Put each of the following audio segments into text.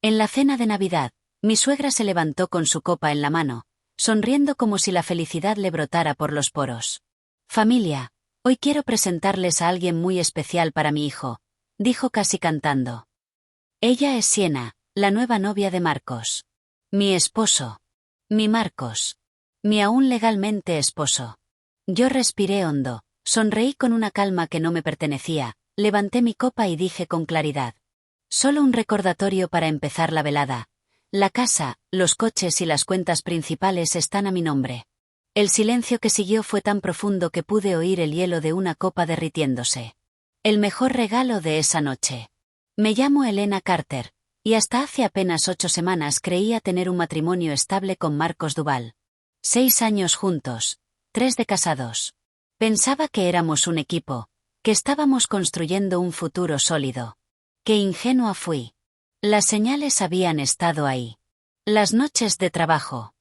En la cena de Navidad, mi suegra se levantó con su copa en la mano, sonriendo como si la felicidad le brotara por los poros. Familia, hoy quiero presentarles a alguien muy especial para mi hijo, dijo casi cantando. Ella es Siena, la nueva novia de Marcos. Mi esposo. Mi Marcos. Mi aún legalmente esposo. Yo respiré hondo, sonreí con una calma que no me pertenecía, levanté mi copa y dije con claridad. Solo un recordatorio para empezar la velada. La casa, los coches y las cuentas principales están a mi nombre. El silencio que siguió fue tan profundo que pude oír el hielo de una copa derritiéndose. El mejor regalo de esa noche. Me llamo Elena Carter, y hasta hace apenas 8 semanas creía tener un matrimonio estable con Marcos Duval. 6 años juntos, 3 de casados. Pensaba que éramos un equipo, que estábamos construyendo un futuro sólido. Qué ingenua fui. Las señales habían estado ahí. Las noches de trabajo.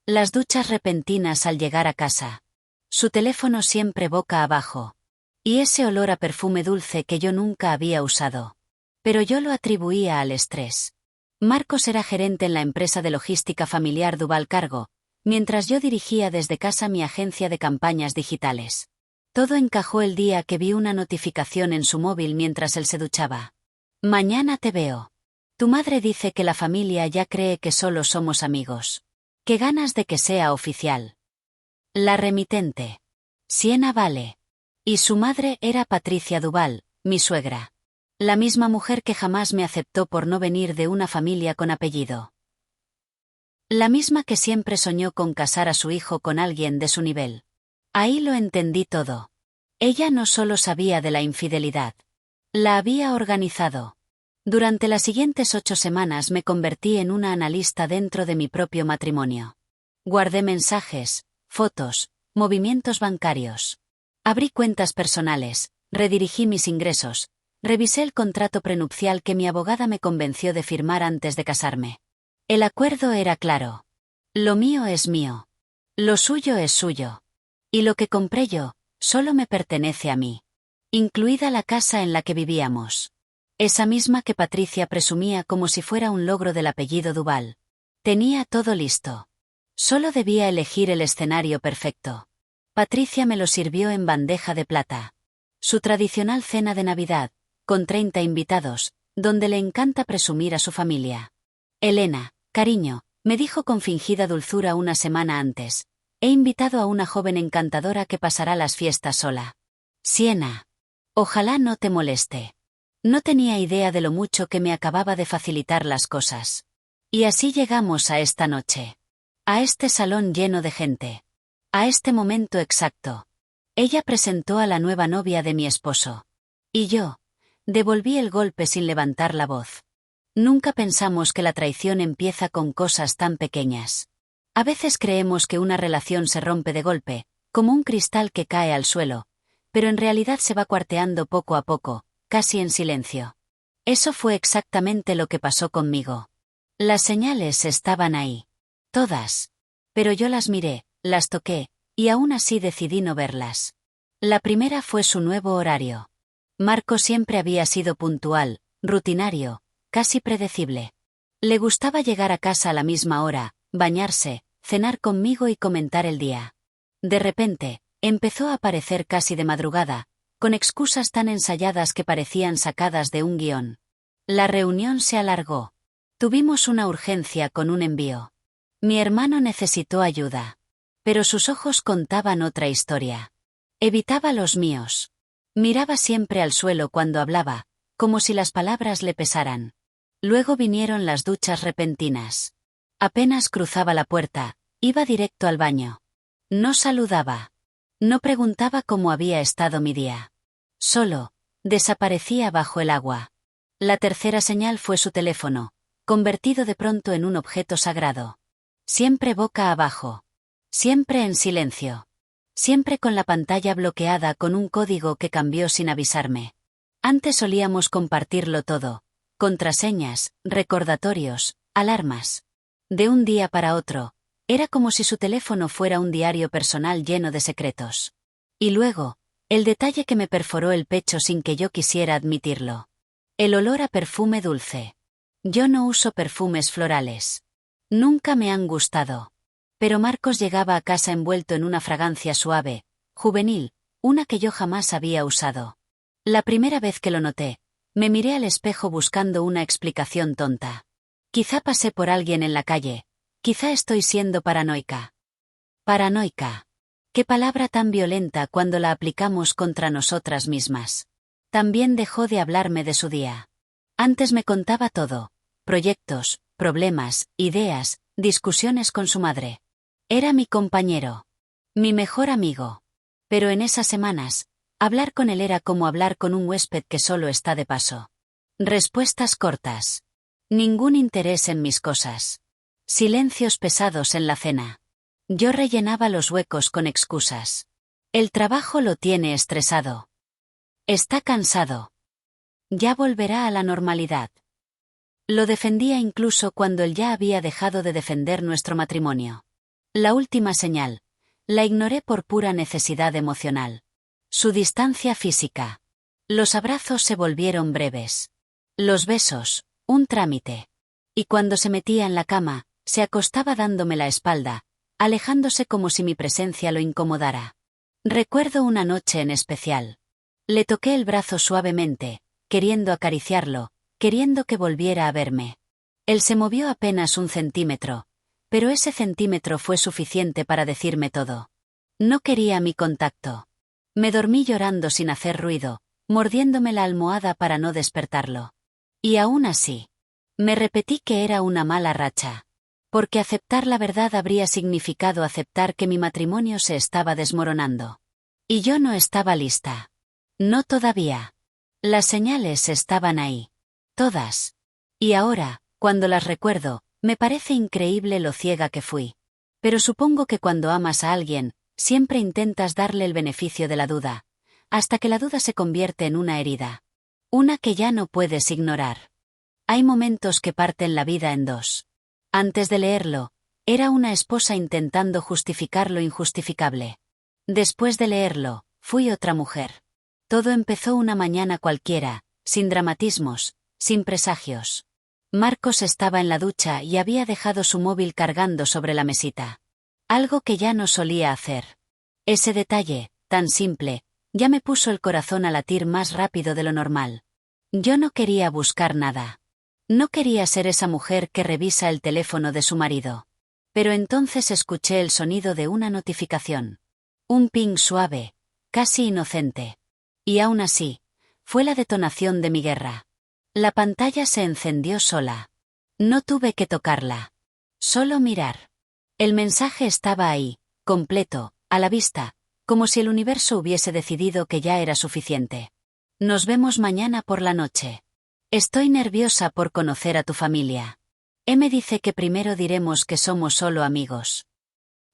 Las duchas repentinas al llegar a casa. Su teléfono siempre boca abajo. Y ese olor a perfume dulce que yo nunca había usado. Pero yo lo atribuía al estrés. Marcos era gerente en la empresa de logística familiar Duval Cargo, mientras yo dirigía desde casa mi agencia de campañas digitales. Todo encajó el día que vi una notificación en su móvil mientras él se duchaba. Mañana te veo. Tu madre dice que la familia ya cree que solo somos amigos. Qué ganas de que sea oficial. La remitente. Siena Vale. Y su madre era Patricia Duval, mi suegra. La misma mujer que jamás me aceptó por no venir de una familia con apellido. La misma que siempre soñó con casar a su hijo con alguien de su nivel. Ahí lo entendí todo. Ella no solo sabía de la infidelidad. La había organizado. Durante las siguientes 8 semanas me convertí en una analista dentro de mi propio matrimonio. Guardé mensajes, fotos, movimientos bancarios. Abrí cuentas personales, redirigí mis ingresos, revisé el contrato prenupcial que mi abogada me convenció de firmar antes de casarme. El acuerdo era claro. Lo mío es mío. Lo suyo es suyo. Y lo que compré yo, solo me pertenece a mí. Incluida la casa en la que vivíamos. Esa misma que Patricia presumía como si fuera un logro del apellido Duval. Tenía todo listo. Solo debía elegir el escenario perfecto. Patricia me lo sirvió en bandeja de plata. Su tradicional cena de Navidad, con 30 invitados, donde le encanta presumir a su familia. Elena, cariño, me dijo con fingida dulzura una semana antes. He invitado a una joven encantadora que pasará las fiestas sola. Siena. Ojalá no te moleste. No tenía idea de lo mucho que me acababa de facilitar las cosas. Y así llegamos a esta noche. A este salón lleno de gente. A este momento exacto. Ella presentó a la nueva novia de mi esposo. Y yo, devolví el golpe sin levantar la voz. Nunca pensamos que la traición empieza con cosas tan pequeñas. A veces creemos que una relación se rompe de golpe, como un cristal que cae al suelo, pero en realidad se va cuarteando poco a poco, casi en silencio. Eso fue exactamente lo que pasó conmigo. Las señales estaban ahí. Todas. Pero yo las miré, las toqué, y aún así decidí no verlas. La primera fue su nuevo horario. Marco siempre había sido puntual, rutinario, casi predecible. Le gustaba llegar a casa a la misma hora, bañarse, cenar conmigo y comentar el día. De repente, empezó a aparecer casi de madrugada, con excusas tan ensayadas que parecían sacadas de un guión. La reunión se alargó. Tuvimos una urgencia con un envío. Mi hermano necesitó ayuda. Pero sus ojos contaban otra historia. Evitaba los míos. Miraba siempre al suelo cuando hablaba, como si las palabras le pesaran. Luego vinieron las duchas repentinas. Apenas cruzaba la puerta, iba directo al baño. No saludaba. No preguntaba cómo había estado mi día. Solo, desaparecía bajo el agua. La tercera señal fue su teléfono, convertido de pronto en un objeto sagrado. Siempre boca abajo. Siempre en silencio. Siempre con la pantalla bloqueada con un código que cambió sin avisarme. Antes solíamos compartirlo todo. Contraseñas, recordatorios, alarmas. De un día para otro, era como si su teléfono fuera un diario personal lleno de secretos. Y luego, el detalle que me perforó el pecho sin que yo quisiera admitirlo. El olor a perfume dulce. Yo no uso perfumes florales. Nunca me han gustado. Pero Marcos llegaba a casa envuelto en una fragancia suave, juvenil, una que yo jamás había usado. La primera vez que lo noté, me miré al espejo buscando una explicación tonta. Quizá pasé por alguien en la calle, quizá estoy siendo paranoica. Paranoica. Qué palabra tan violenta cuando la aplicamos contra nosotras mismas. También dejó de hablarme de su día. Antes me contaba todo: proyectos, problemas, ideas, discusiones con su madre. Era mi compañero. Mi mejor amigo. Pero en esas semanas, hablar con él era como hablar con un huésped que solo está de paso. Respuestas cortas. Ningún interés en mis cosas. Silencios pesados en la cena. Yo rellenaba los huecos con excusas. El trabajo lo tiene estresado. Está cansado. Ya volverá a la normalidad. Lo defendía incluso cuando él ya había dejado de defender nuestro matrimonio. La última señal. La ignoré por pura necesidad emocional. Su distancia física. Los abrazos se volvieron breves. Los besos, un trámite. Y cuando se metía en la cama, se acostaba dándome la espalda, alejándose como si mi presencia lo incomodara. Recuerdo una noche en especial. Le toqué el brazo suavemente, queriendo acariciarlo, queriendo que volviera a verme. Él se movió apenas 1 centímetro, pero ese centímetro fue suficiente para decirme todo. No quería mi contacto. Me dormí llorando sin hacer ruido, mordiéndome la almohada para no despertarlo. Y aún así, me repetí que era una mala racha. Porque aceptar la verdad habría significado aceptar que mi matrimonio se estaba desmoronando. Y yo no estaba lista. No todavía. Las señales estaban ahí. Todas. Y ahora, cuando las recuerdo, me parece increíble lo ciega que fui. Pero supongo que cuando amas a alguien, siempre intentas darle el beneficio de la duda, hasta que la duda se convierte en una herida. Una que ya no puedes ignorar. Hay momentos que parten la vida en dos. Antes de leerlo, era una esposa intentando justificar lo injustificable. Después de leerlo, fui otra mujer. Todo empezó una mañana cualquiera, sin dramatismos, sin presagios. Marcos estaba en la ducha y había dejado su móvil cargando sobre la mesita. Algo que ya no solía hacer. Ese detalle, tan simple, ya me puso el corazón a latir más rápido de lo normal. Yo no quería buscar nada. No quería ser esa mujer que revisa el teléfono de su marido. Pero entonces escuché el sonido de una notificación. Un ping suave, casi inocente. Y aún así, fue la detonación de mi guerra. La pantalla se encendió sola. No tuve que tocarla. Solo mirar. El mensaje estaba ahí, completo, a la vista, como si el universo hubiese decidido que ya era suficiente. Nos vemos mañana por la noche. Estoy nerviosa por conocer a tu familia. Me dice que primero diremos que somos solo amigos.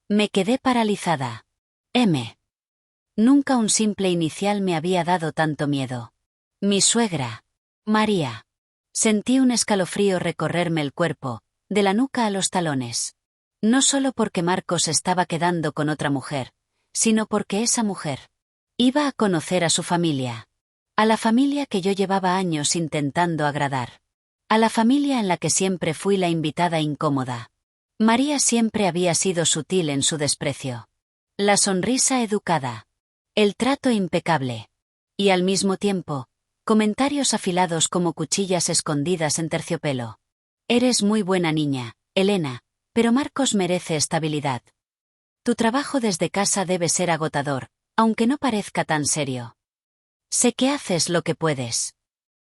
Me quedé paralizada. M. Nunca un simple inicial me había dado tanto miedo. Mi suegra. María. Sentí un escalofrío recorrerme el cuerpo, de la nuca a los talones. No solo porque Marcos estaba quedando con otra mujer, sino porque esa mujer iba a conocer a su familia. A la familia que yo llevaba años intentando agradar. A la familia en la que siempre fui la invitada incómoda. María siempre había sido sutil en su desprecio. La sonrisa educada. El trato impecable. Y al mismo tiempo, comentarios afilados como cuchillas escondidas en terciopelo. Eres muy buena niña, Elena, pero Marcos merece estabilidad. Tu trabajo desde casa debe ser agotador, aunque no parezca tan serio. Sé que haces lo que puedes.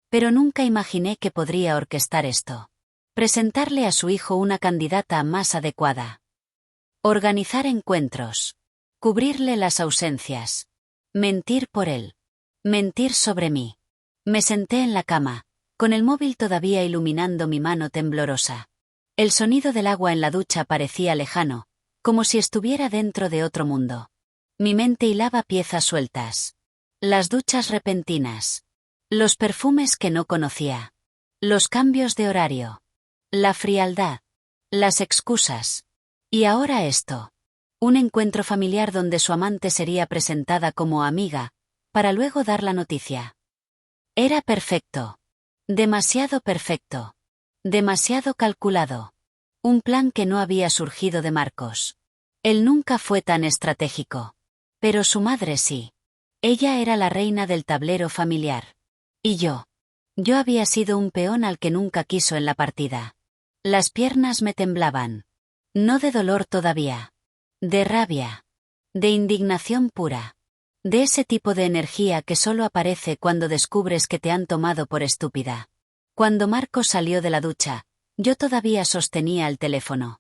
Pero nunca imaginé que podría orquestar esto. Presentarle a su hijo una candidata más adecuada. Organizar encuentros. Cubrirle las ausencias. Mentir por él. Mentir sobre mí. Me senté en la cama, con el móvil todavía iluminando mi mano temblorosa. El sonido del agua en la ducha parecía lejano, como si estuviera dentro de otro mundo. Mi mente hilaba piezas sueltas. Las duchas repentinas. Los perfumes que no conocía. Los cambios de horario. La frialdad. Las excusas. Y ahora esto. Un encuentro familiar donde su amante sería presentada como amiga, para luego dar la noticia. Era perfecto. Demasiado perfecto. Demasiado calculado. Un plan que no había surgido de Marcos. Él nunca fue tan estratégico. Pero su madre sí. Ella era la reina del tablero familiar. Y yo. Yo había sido un peón al que nunca quiso en la partida. Las piernas me temblaban. No de dolor todavía. De rabia. De indignación pura. De ese tipo de energía que solo aparece cuando descubres que te han tomado por estúpida. Cuando Marcos salió de la ducha, yo todavía sostenía el teléfono.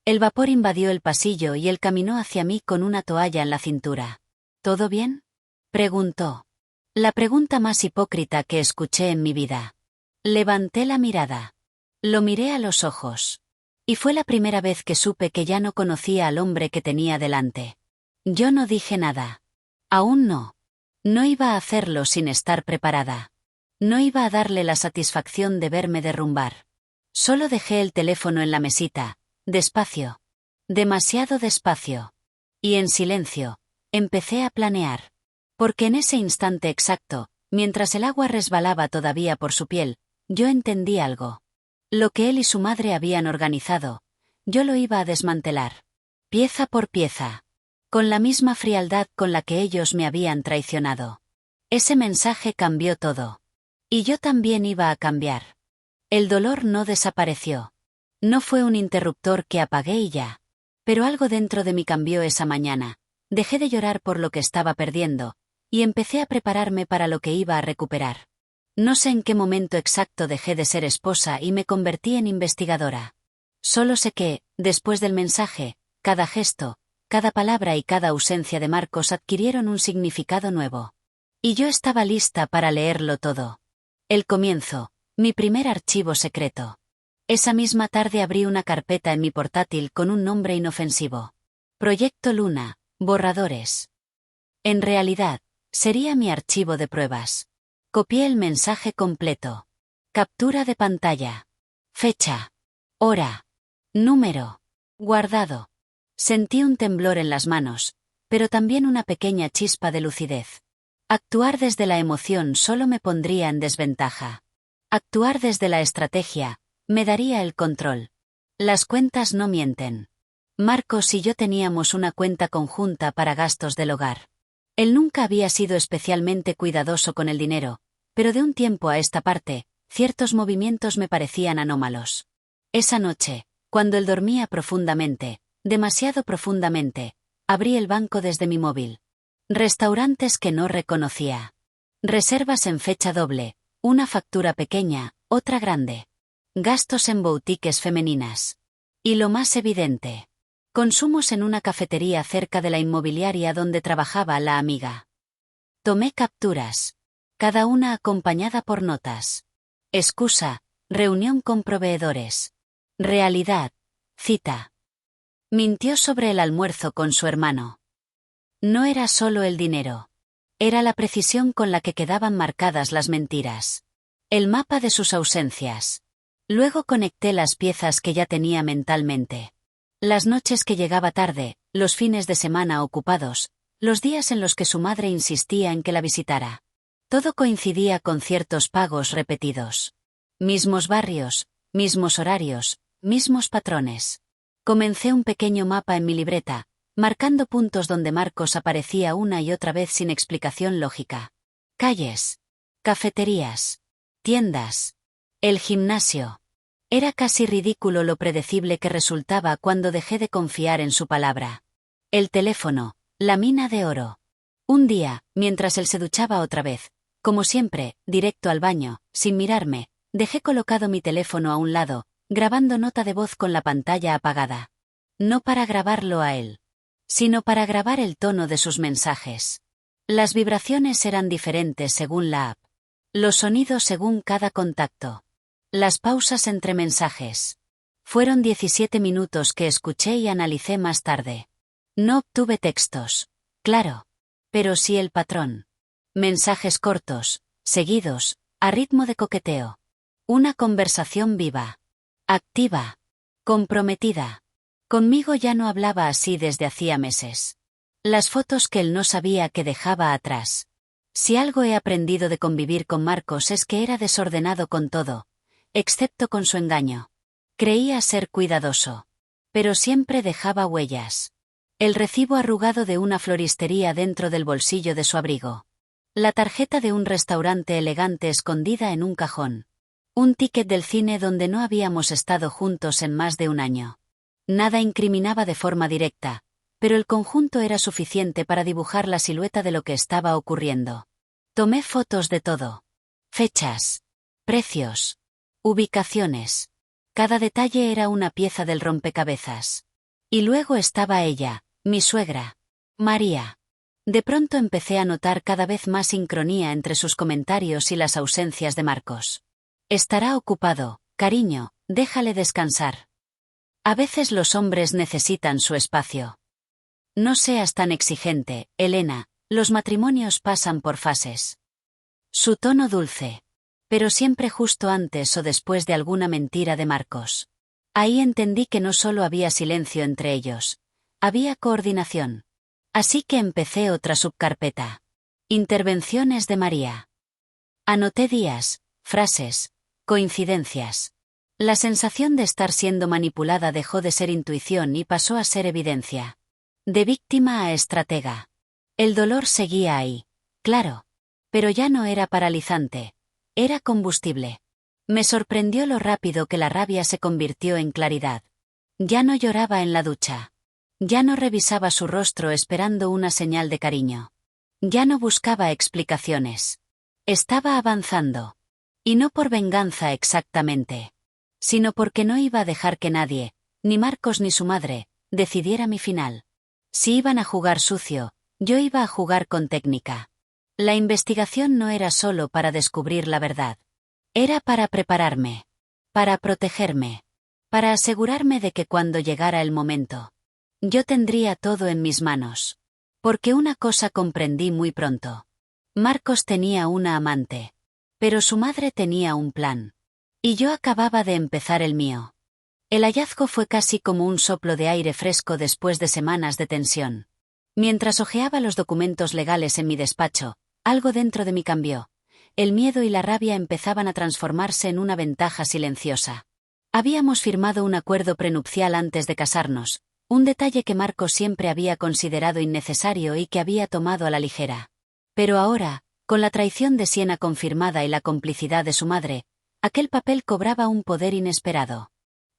El vapor invadió el pasillo y él caminó hacia mí con una toalla en la cintura. ¿Todo bien?, preguntó. La pregunta más hipócrita que escuché en mi vida. Levanté la mirada. Lo miré a los ojos. Y fue la primera vez que supe que ya no conocía al hombre que tenía delante. Yo no dije nada. Aún no. No iba a hacerlo sin estar preparada. No iba a darle la satisfacción de verme derrumbar. Solo dejé el teléfono en la mesita, despacio. Demasiado despacio. Y en silencio, empecé a planear. Porque en ese instante exacto, mientras el agua resbalaba todavía por su piel, yo entendí algo. Lo que él y su madre habían organizado, yo lo iba a desmantelar. Pieza por pieza. Con la misma frialdad con la que ellos me habían traicionado. Ese mensaje cambió todo. Y yo también iba a cambiar. El dolor no desapareció. No fue un interruptor que apagué y ya. Pero algo dentro de mí cambió esa mañana. Dejé de llorar por lo que estaba perdiendo, y empecé a prepararme para lo que iba a recuperar. No sé en qué momento exacto dejé de ser esposa y me convertí en investigadora. Solo sé que, después del mensaje, cada gesto, cada palabra y cada ausencia de Marcos adquirieron un significado nuevo. Y yo estaba lista para leerlo todo. El comienzo, mi primer archivo secreto. Esa misma tarde abrí una carpeta en mi portátil con un nombre inofensivo. Proyecto Luna, borradores. En realidad, sería mi archivo de pruebas. Copié el mensaje completo. Captura de pantalla. Fecha. Hora. Número. Guardado. Sentí un temblor en las manos, pero también una pequeña chispa de lucidez. Actuar desde la emoción solo me pondría en desventaja. Actuar desde la estrategia me daría el control. Las cuentas no mienten. Marcos y yo teníamos una cuenta conjunta para gastos del hogar. Él nunca había sido especialmente cuidadoso con el dinero, pero de un tiempo a esta parte, ciertos movimientos me parecían anómalos. Esa noche, cuando él dormía profundamente, demasiado profundamente, abrí el banco desde mi móvil. Restaurantes que no reconocía. Reservas en fecha doble, una factura pequeña, otra grande. Gastos en boutiques femeninas. Y lo más evidente. Consumos en una cafetería cerca de la inmobiliaria donde trabajaba la amiga. Tomé capturas. Cada una acompañada por notas. Excusa, reunión con proveedores. Realidad, cita. Mintió sobre el almuerzo con su hermano. No era solo el dinero. Era la precisión con la que quedaban marcadas las mentiras. El mapa de sus ausencias. Luego conecté las piezas que ya tenía mentalmente. Las noches que llegaba tarde, los fines de semana ocupados, los días en los que su madre insistía en que la visitara. Todo coincidía con ciertos pagos repetidos. Mismos barrios, mismos horarios, mismos patrones. Comencé un pequeño mapa en mi libreta, marcando puntos donde Marcos aparecía una y otra vez sin explicación lógica. Calles. Cafeterías. Tiendas. El gimnasio. Era casi ridículo lo predecible que resultaba cuando dejé de confiar en su palabra. El teléfono. La mina de oro. Un día, mientras él se duchaba otra vez, como siempre, directo al baño, sin mirarme, dejé colocado mi teléfono a un lado, grabando nota de voz con la pantalla apagada. No para grabarlo a él, sino para grabar el tono de sus mensajes. Las vibraciones eran diferentes según la app. Los sonidos según cada contacto. Las pausas entre mensajes. Fueron 17 minutos que escuché y analicé más tarde. No obtuve textos. Claro. Pero sí el patrón. Mensajes cortos, seguidos, a ritmo de coqueteo. Una conversación viva. Activa. Comprometida. Conmigo ya no hablaba así desde hacía meses. Las fotos que él no sabía que dejaba atrás. Si algo he aprendido de convivir con Marcos es que era desordenado con todo, excepto con su engaño. Creía ser cuidadoso. Pero siempre dejaba huellas. El recibo arrugado de una floristería dentro del bolsillo de su abrigo. La tarjeta de un restaurante elegante escondida en un cajón. Un ticket del cine donde no habíamos estado juntos en más de un año. Nada incriminaba de forma directa, pero el conjunto era suficiente para dibujar la silueta de lo que estaba ocurriendo. Tomé fotos de todo. Fechas. Precios. Ubicaciones. Cada detalle era una pieza del rompecabezas. Y luego estaba ella, mi suegra. María. De pronto empecé a notar cada vez más sincronía entre sus comentarios y las ausencias de Marcos. Estará ocupado, cariño, déjale descansar. A veces los hombres necesitan su espacio. No seas tan exigente, Elena, los matrimonios pasan por fases. Su tono dulce. Pero siempre justo antes o después de alguna mentira de Marcos. Ahí entendí que no solo había silencio entre ellos. Había coordinación. Así que empecé otra subcarpeta. Intervenciones de María. Anoté días, frases, coincidencias. La sensación de estar siendo manipulada dejó de ser intuición y pasó a ser evidencia. De víctima a estratega. El dolor seguía ahí, claro. Pero ya no era paralizante. Era combustible. Me sorprendió lo rápido que la rabia se convirtió en claridad. Ya no lloraba en la ducha. Ya no revisaba su rostro esperando una señal de cariño. Ya no buscaba explicaciones. Estaba avanzando. Y no por venganza exactamente. Sino porque no iba a dejar que nadie, ni Marcos ni su madre, decidiera mi final. Si iban a jugar sucio, yo iba a jugar con técnica. La investigación no era solo para descubrir la verdad. Era para prepararme. Para protegerme. Para asegurarme de que cuando llegara el momento, yo tendría todo en mis manos. Porque una cosa comprendí muy pronto. Marcos tenía una amante. Pero su madre tenía un plan. Y yo acababa de empezar el mío. El hallazgo fue casi como un soplo de aire fresco después de semanas de tensión. Mientras hojeaba los documentos legales en mi despacho, algo dentro de mí cambió. El miedo y la rabia empezaban a transformarse en una ventaja silenciosa. Habíamos firmado un acuerdo prenupcial antes de casarnos, un detalle que Marcos siempre había considerado innecesario y que había tomado a la ligera. Pero ahora, con la traición de Siena confirmada y la complicidad de su madre, aquel papel cobraba un poder inesperado.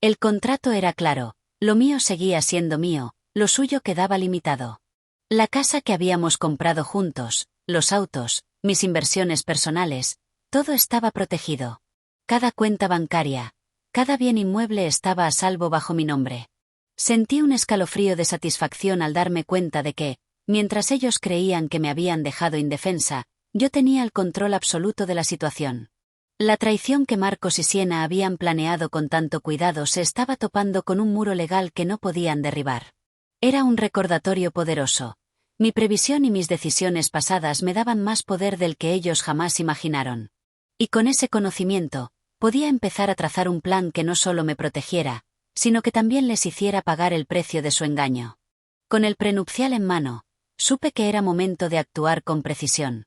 El contrato era claro, lo mío seguía siendo mío, lo suyo quedaba limitado. La casa que habíamos comprado juntos, los autos, mis inversiones personales, todo estaba protegido. Cada cuenta bancaria, cada bien inmueble estaba a salvo bajo mi nombre. Sentí un escalofrío de satisfacción al darme cuenta de que, mientras ellos creían que me habían dejado indefensa, yo tenía el control absoluto de la situación. La traición que Marcos y Siena habían planeado con tanto cuidado se estaba topando con un muro legal que no podían derribar. Era un recordatorio poderoso. Mi previsión y mis decisiones pasadas me daban más poder del que ellos jamás imaginaron. Y con ese conocimiento, podía empezar a trazar un plan que no solo me protegiera, sino que también les hiciera pagar el precio de su engaño. Con el prenupcial en mano, supe que era momento de actuar con precisión.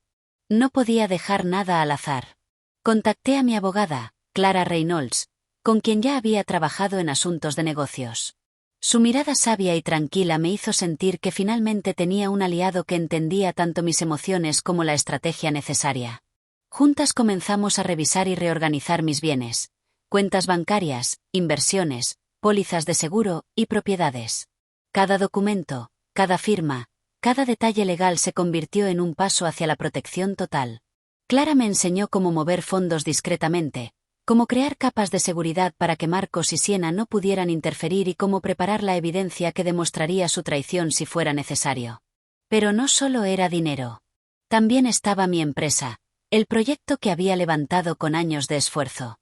No podía dejar nada al azar. Contacté a mi abogada, Clara Reynolds, con quien ya había trabajado en asuntos de negocios. Su mirada sabia y tranquila me hizo sentir que finalmente tenía un aliado que entendía tanto mis emociones como la estrategia necesaria. Juntas comenzamos a revisar y reorganizar mis bienes, cuentas bancarias, inversiones, pólizas de seguro y propiedades. Cada documento, cada firma, cada detalle legal se convirtió en un paso hacia la protección total. Clara me enseñó cómo mover fondos discretamente, cómo crear capas de seguridad para que Marcos y Siena no pudieran interferir y cómo preparar la evidencia que demostraría su traición si fuera necesario. Pero no solo era dinero. También estaba mi empresa, el proyecto que había levantado con años de esfuerzo.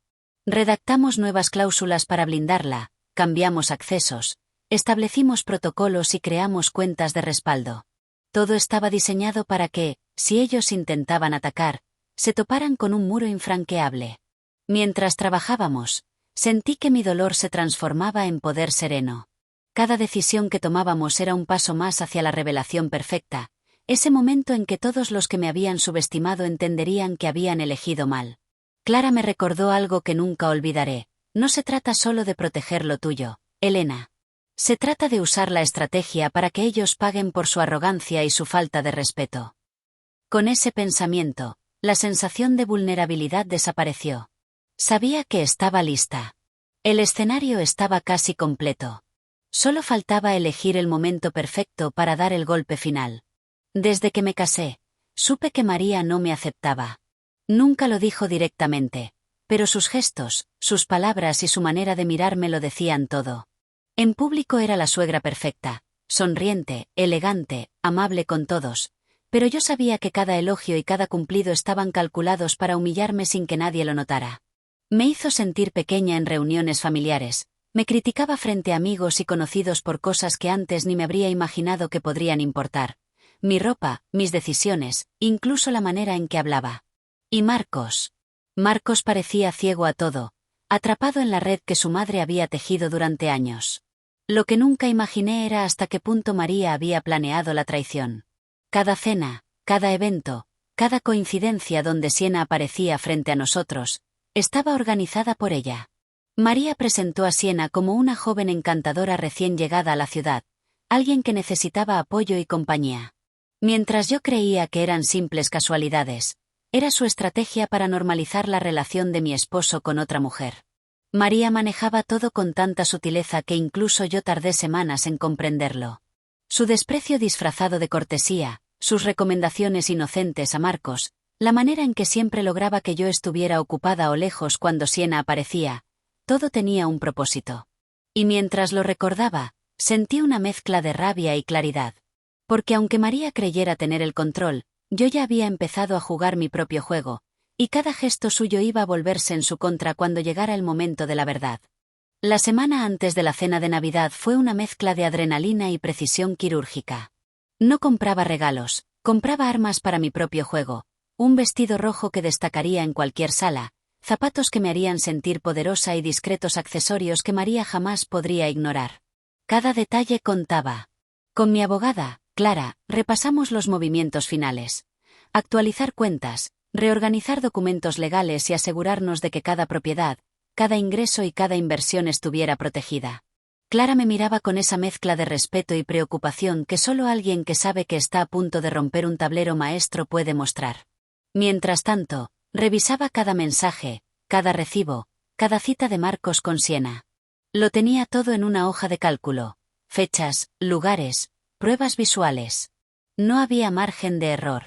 Redactamos nuevas cláusulas para blindarla, cambiamos accesos, establecimos protocolos y creamos cuentas de respaldo. Todo estaba diseñado para que, si ellos intentaban atacar, se toparan con un muro infranqueable. Mientras trabajábamos, sentí que mi dolor se transformaba en poder sereno. Cada decisión que tomábamos era un paso más hacia la revelación perfecta, ese momento en que todos los que me habían subestimado entenderían que habían elegido mal. Clara me recordó algo que nunca olvidaré. No se trata solo de proteger lo tuyo, Elena. Se trata de usar la estrategia para que ellos paguen por su arrogancia y su falta de respeto. Con ese pensamiento, la sensación de vulnerabilidad desapareció. Sabía que estaba lista. El escenario estaba casi completo. Solo faltaba elegir el momento perfecto para dar el golpe final. Desde que me casé, supe que María no me aceptaba. Nunca lo dijo directamente, pero sus gestos, sus palabras y su manera de mirarme lo decían todo. En público era la suegra perfecta, sonriente, elegante, amable con todos, pero yo sabía que cada elogio y cada cumplido estaban calculados para humillarme sin que nadie lo notara. Me hizo sentir pequeña en reuniones familiares, me criticaba frente a amigos y conocidos por cosas que antes ni me habría imaginado que podrían importar. Mi ropa, mis decisiones, incluso la manera en que hablaba. Y Marcos. Marcos parecía ciego a todo, atrapado en la red que su madre había tejido durante años. Lo que nunca imaginé era hasta qué punto María había planeado la traición. Cada cena, cada evento, cada coincidencia donde Siena aparecía frente a nosotros, estaba organizada por ella. María presentó a Siena como una joven encantadora recién llegada a la ciudad, alguien que necesitaba apoyo y compañía. Mientras yo creía que eran simples casualidades, era su estrategia para normalizar la relación de mi esposo con otra mujer. María manejaba todo con tanta sutileza que incluso yo tardé semanas en comprenderlo. Su desprecio disfrazado de cortesía, sus recomendaciones inocentes a Marcos, la manera en que siempre lograba que yo estuviera ocupada o lejos cuando Siena aparecía, todo tenía un propósito. Y mientras lo recordaba, sentí una mezcla de rabia y claridad. Porque aunque María creyera tener el control, yo ya había empezado a jugar mi propio juego, y cada gesto suyo iba a volverse en su contra cuando llegara el momento de la verdad. La semana antes de la cena de Navidad fue una mezcla de adrenalina y precisión quirúrgica. No compraba regalos, compraba armas para mi propio juego, un vestido rojo que destacaría en cualquier sala, zapatos que me harían sentir poderosa y discretos accesorios que María jamás podría ignorar. Cada detalle contaba. Con mi abogada, Clara, repasamos los movimientos finales. Actualizar cuentas, reorganizar documentos legales y asegurarnos de que cada propiedad, cada ingreso y cada inversión estuviera protegida. Clara me miraba con esa mezcla de respeto y preocupación que solo alguien que sabe que está a punto de romper un tablero maestro puede mostrar. Mientras tanto, revisaba cada mensaje, cada recibo, cada cita de Marcos con Siena. Lo tenía todo en una hoja de cálculo, fechas, lugares, pruebas visuales. No había margen de error.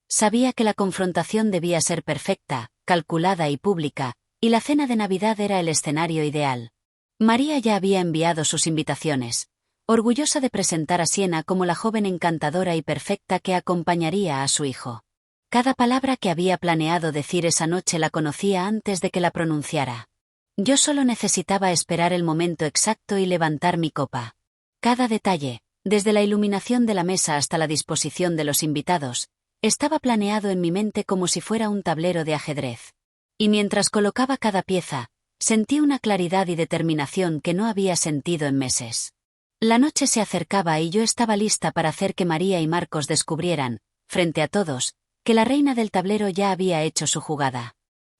Sabía que la confrontación debía ser perfecta, calculada y pública, y la cena de Navidad era el escenario ideal. María ya había enviado sus invitaciones, orgullosa de presentar a Siena como la joven encantadora y perfecta que acompañaría a su hijo. Cada palabra que había planeado decir esa noche la conocía antes de que la pronunciara. Yo solo necesitaba esperar el momento exacto y levantar mi copa. Cada detalle, desde la iluminación de la mesa hasta la disposición de los invitados, estaba planeado en mi mente como si fuera un tablero de ajedrez. Y mientras colocaba cada pieza, sentí una claridad y determinación que no había sentido en meses. La noche se acercaba y yo estaba lista para hacer que María y Marcos descubrieran, frente a todos, que la reina del tablero ya había hecho su jugada.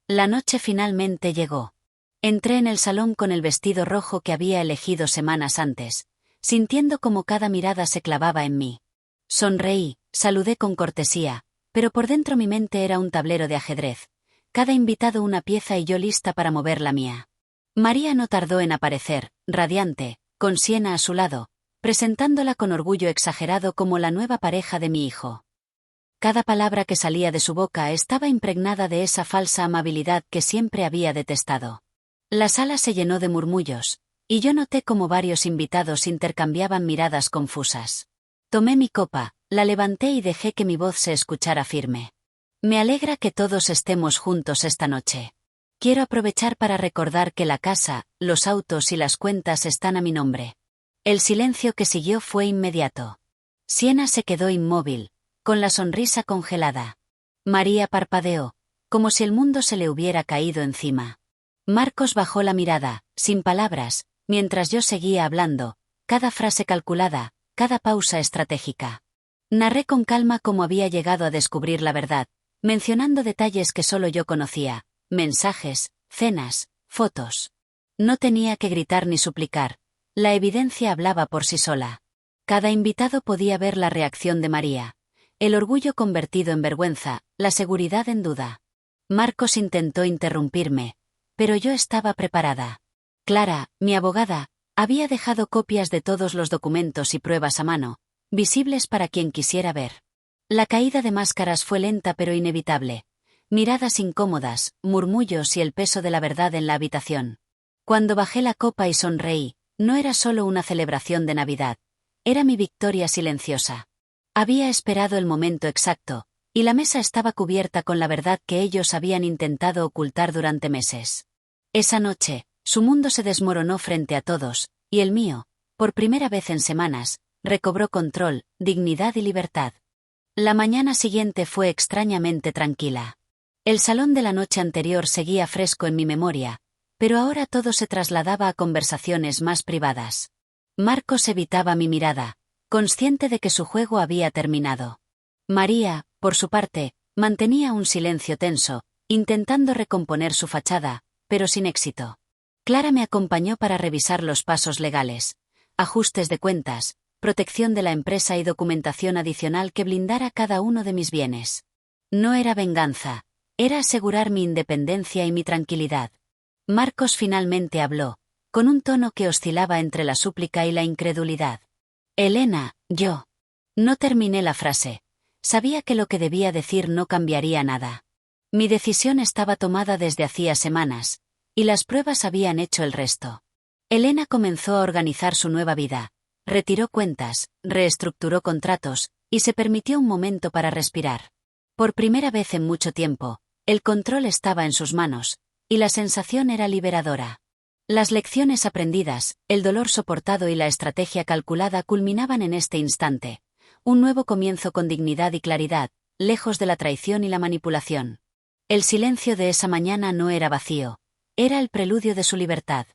La noche finalmente llegó. Entré en el salón con el vestido rojo que había elegido semanas antes, sintiendo como cada mirada se clavaba en mí. Sonreí, saludé con cortesía, pero por dentro mi mente era un tablero de ajedrez, cada invitado una pieza y yo lista para mover la mía. María no tardó en aparecer, radiante, con Siena a su lado, presentándola con orgullo exagerado como la nueva pareja de mi hijo. Cada palabra que salía de su boca estaba impregnada de esa falsa amabilidad que siempre había detestado. La sala se llenó de murmullos, y yo noté como varios invitados intercambiaban miradas confusas. Tomé mi copa, la levanté y dejé que mi voz se escuchara firme. Me alegra que todos estemos juntos esta noche. Quiero aprovechar para recordar que la casa, los autos y las cuentas están a mi nombre. El silencio que siguió fue inmediato. Siena se quedó inmóvil, con la sonrisa congelada. María parpadeó, como si el mundo se le hubiera caído encima. Marcos bajó la mirada, sin palabras, mientras yo seguía hablando, cada frase calculada, cada pausa estratégica. Narré con calma cómo había llegado a descubrir la verdad, mencionando detalles que solo yo conocía, mensajes, cenas, fotos. No tenía que gritar ni suplicar. La evidencia hablaba por sí sola. Cada invitado podía ver la reacción de María. El orgullo convertido en vergüenza, la seguridad en duda. Marcos intentó interrumpirme, pero yo estaba preparada. Clara, mi abogada, había dejado copias de todos los documentos y pruebas a mano, visibles para quien quisiera ver. La caída de máscaras fue lenta pero inevitable. Miradas incómodas, murmullos y el peso de la verdad en la habitación. Cuando bajé la copa y sonreí, no era solo una celebración de Navidad. Era mi victoria silenciosa. Había esperado el momento exacto, y la mesa estaba cubierta con la verdad que ellos habían intentado ocultar durante meses. Esa noche, su mundo se desmoronó frente a todos, y el mío, por primera vez en semanas, recobró control, dignidad y libertad. La mañana siguiente fue extrañamente tranquila. El salón de la noche anterior seguía fresco en mi memoria, pero ahora todo se trasladaba a conversaciones más privadas. Marcos evitaba mi mirada, consciente de que su juego había terminado. María, por su parte, mantenía un silencio tenso, intentando recomponer su fachada, pero sin éxito. Clara me acompañó para revisar los pasos legales, ajustes de cuentas, protección de la empresa y documentación adicional que blindara cada uno de mis bienes. No era venganza, era asegurar mi independencia y mi tranquilidad. Marcos finalmente habló, con un tono que oscilaba entre la súplica y la incredulidad. Elena, yo. No terminé la frase. Sabía que lo que debía decir no cambiaría nada. Mi decisión estaba tomada desde hacía semanas, y las pruebas habían hecho el resto. Elena comenzó a organizar su nueva vida. Retiró cuentas, reestructuró contratos, y se permitió un momento para respirar. Por primera vez en mucho tiempo, el control estaba en sus manos, y la sensación era liberadora. Las lecciones aprendidas, el dolor soportado y la estrategia calculada culminaban en este instante. Un nuevo comienzo con dignidad y claridad, lejos de la traición y la manipulación. El silencio de esa mañana no era vacío, era el preludio de su libertad.